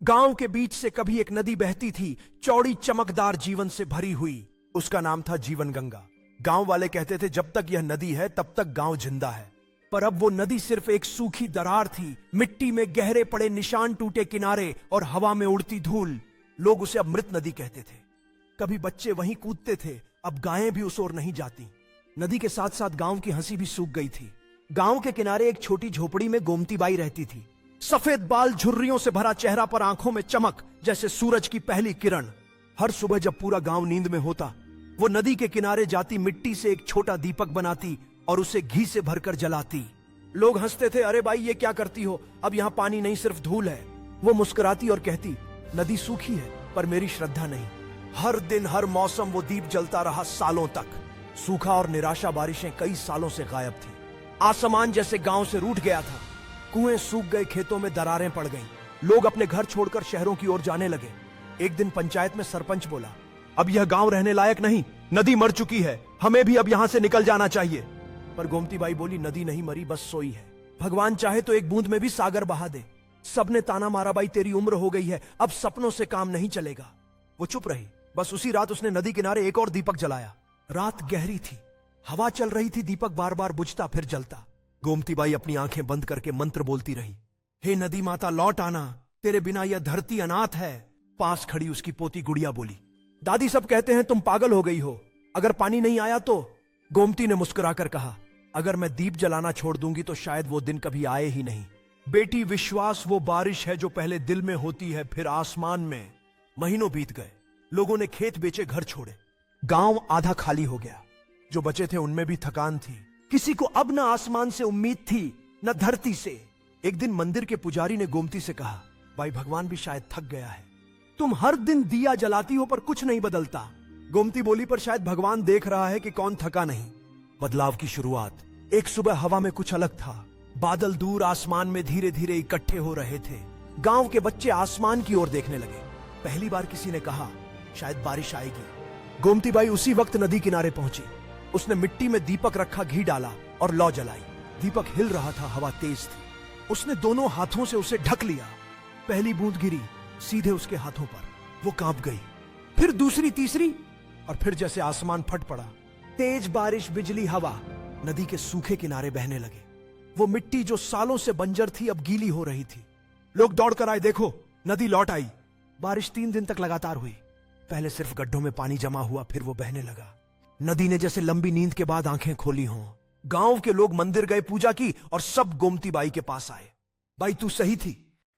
गांव के बीच से कभी एक नदी बहती थी, चौड़ी चमकदार जीवन से भरी हुई। उसका नाम था जीवन गंगा। गांव वाले कहते थे जब तक यह नदी है तब तक गांव जिंदा है। पर अब वो नदी सिर्फ एक सूखी दरार थी, मिट्टी में गहरे पड़े निशान, टूटे किनारे और हवा में उड़ती धूल। लोग उसे अब मृत नदी कहते थे। कभी बच्चे वहीं कूदते थे, अब गायें भी उस ओर नहीं जाती। नदी के साथ साथ गांव की हंसी भी सूख गई थी। गांव के किनारे एक छोटी झोपड़ी में गोमती बाई रहती थी। सफेद बाल, झुर्रियों से भरा चेहरा, पर आंखों में चमक जैसे सूरज की पहली किरण। हर सुबह जब पूरा गांव नींद में होता, वो नदी के किनारे जाती, मिट्टी से एक छोटा दीपक बनाती और उसे घी से भरकर जलाती। लोग हंसते थे, अरे भाई ये क्या करती हो, अब यहाँ पानी नहीं सिर्फ धूल है। वो मुस्कुराती और कहती, नदी सूखी है पर मेरी श्रद्धा नहीं। हर दिन हर मौसम वो दीप जलता रहा सालों तक। सूखा और निराशा बारिशें कई सालों से गायब थी। आसमान जैसे गांव से रूठ गया था। कुएं सूख गए, खेतों में दरारें पड़ गईं। लोग अपने घर छोड़कर शहरों की ओर जाने लगे। एक दिन पंचायत में सरपंच बोला, अब यह गांव रहने लायक नहीं, नदी मर चुकी है, हमें भी अब यहां से निकल जाना चाहिए। पर गोमती बाई बोली, नदी नहीं मरी, बस सोई है। भगवान चाहे तो एक बूंद में भी सागर बहा दे। सबने ताना मारा, बाई तेरी उम्र हो गई है, अब सपनों से काम नहीं चलेगा। वो चुप रही। बस उसी रात उसने नदी किनारे एक और दीपक जलाया। रात गहरी थी, हवा चल रही थी, दीपक बार बार बुझता फिर जलता। गोमती बाई अपनी आंखें बंद करके मंत्र बोलती रही, हे नदी माता लौट आना, तेरे बिना यह धरती अनाथ है। पास खड़ी उसकी पोती गुड़िया बोली, दादी सब कहते हैं तुम पागल हो गई हो, अगर पानी नहीं आया तो? गोमती ने मुस्कुराकर कहा, अगर मैं दीप जलाना छोड़ दूंगी तो शायद वो दिन कभी आए ही नहीं। बेटी, विश्वास वो बारिश है जो पहले दिल में होती है फिर आसमान में। महीनों बीत गए, लोगों ने खेत बेचे, घर छोड़े। गांव आधा खाली हो गया। जो बचे थे उनमें भी थकान थी। किसी को अब न आसमान से उम्मीद थी न धरती से। एक दिन मंदिर के पुजारी ने गोमती से कहा, भाई भगवान भी शायद थक गया है, तुम हर दिन दिया जलाती हो पर कुछ नहीं बदलता। गोमती बोली, पर शायद भगवान देख रहा है कि कौन थका नहीं। बदलाव की शुरुआत। एक सुबह हवा में कुछ अलग था। बादल दूर आसमान में धीरे धीरे इकट्ठे हो रहे थे। गांव के बच्चे आसमान की ओर देखने लगे। पहली बार किसी ने कहा, शायद बारिश आएगी। गोमती बाई उसी वक्त नदी किनारे पहुंची। उसने मिट्टी में दीपक रखा, घी डाला और लौ जलाई। दीपक हिल रहा था, हवा तेज थी। उसने दोनों हाथों से उसे ढक लिया। पहली बूंद गिरी सीधे उसके हाथों पर, वो कांप गई। फिर दूसरी, तीसरी, और फिर जैसे आसमान फट पड़ा। तेज बारिश, बिजली, हवा नदी के सूखे किनारे बहने लगे। वो मिट्टी जो सालों से बंजर थी अब गीली हो रही थी। लोग दौड़कर आए, देखो नदी लौट आई। बारिश 3 दिन तक लगातार हुई। पहले सिर्फ गड्ढों में पानी जमा हुआ, फिर वो बहने लगा। नदी ने जैसे लंबी नींद के बाद आंखें खोली हों। गांव के लोग मंदिर गए, पूजा की और सब गोमती बाई के पास आए। बाई तू सही थी,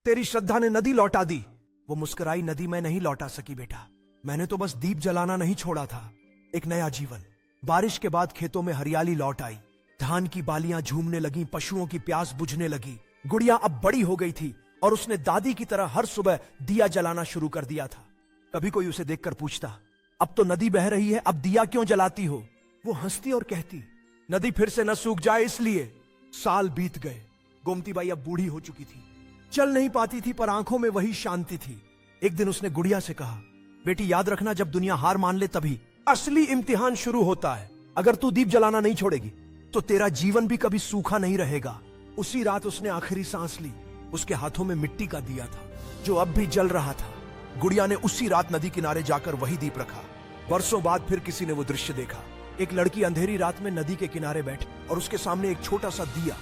तेरी श्रद्धा ने नदी लौटा दी। वो मुस्कुराई, नदी मैं नहीं लौटा सकी बेटा, मैंने तो बस दीप जलाना नहीं छोड़ा था। एक नया जीवन। बारिश के बाद खेतों में हरियाली लौट आई। धान की बालियां झूमने लगी, पशुओं की प्यास बुझने लगी। गुड़िया अब बड़ी हो गई थी और उसने दादी की तरह हर सुबह दिया जलाना शुरू कर दिया था। कभी कोई उसे देखकर पूछता, अब तो नदी बह रही है, अब दिया क्यों जलाती हो? वो हंसती और कहती, नदी फिर से न सूख जाए इसलिए। साल बीत गए। गोमती बाई अब बूढ़ी हो चुकी थी, चल नहीं पाती थी, पर आंखों में वही शांति थी। एक दिन उसने गुड़िया से कहा, बेटी याद रखना, जब दुनिया हार मान ले तभी असली इम्तिहान शुरू होता है। अगर तू दीप जलाना नहीं छोड़ेगी तो तेरा जीवन भी कभी सूखा नहीं रहेगा। उसी रात उसने आखिरी सांस ली। उसके हाथों में मिट्टी का दिया था जो अब भी जल रहा था। गुड़िया ने उसी रात नदी किनारे जाकर वही दीप रखा। वर्षों बाद फिर किसी ने वो दृश्य देखा। एक लड़की अंधेरी रात में नदी के किनारे बैठी और उसके सामने एक छोटा सा दिया।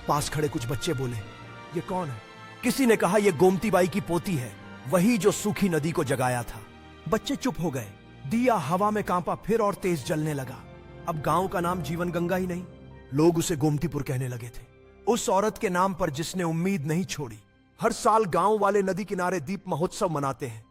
पास खड़े कुछ बच्चे बोले, ये कौन है? किसी ने कहा, ये गोमती बाई की पोती है, वही जो सूखी नदी को जगाया था। बच्चे चुप हो गए। दिया हवा में कांपा, फिर और तेज जलने लगा। अब गांव का नाम जीवन गंगा ही नहीं, लोग उसे गोमतीपुर कहने लगे थे, उस औरत के नाम पर जिसने उम्मीद नहीं छोड़ी। हर साल गांव वाले नदी किनारे दीप महोत्सव मनाते हैं।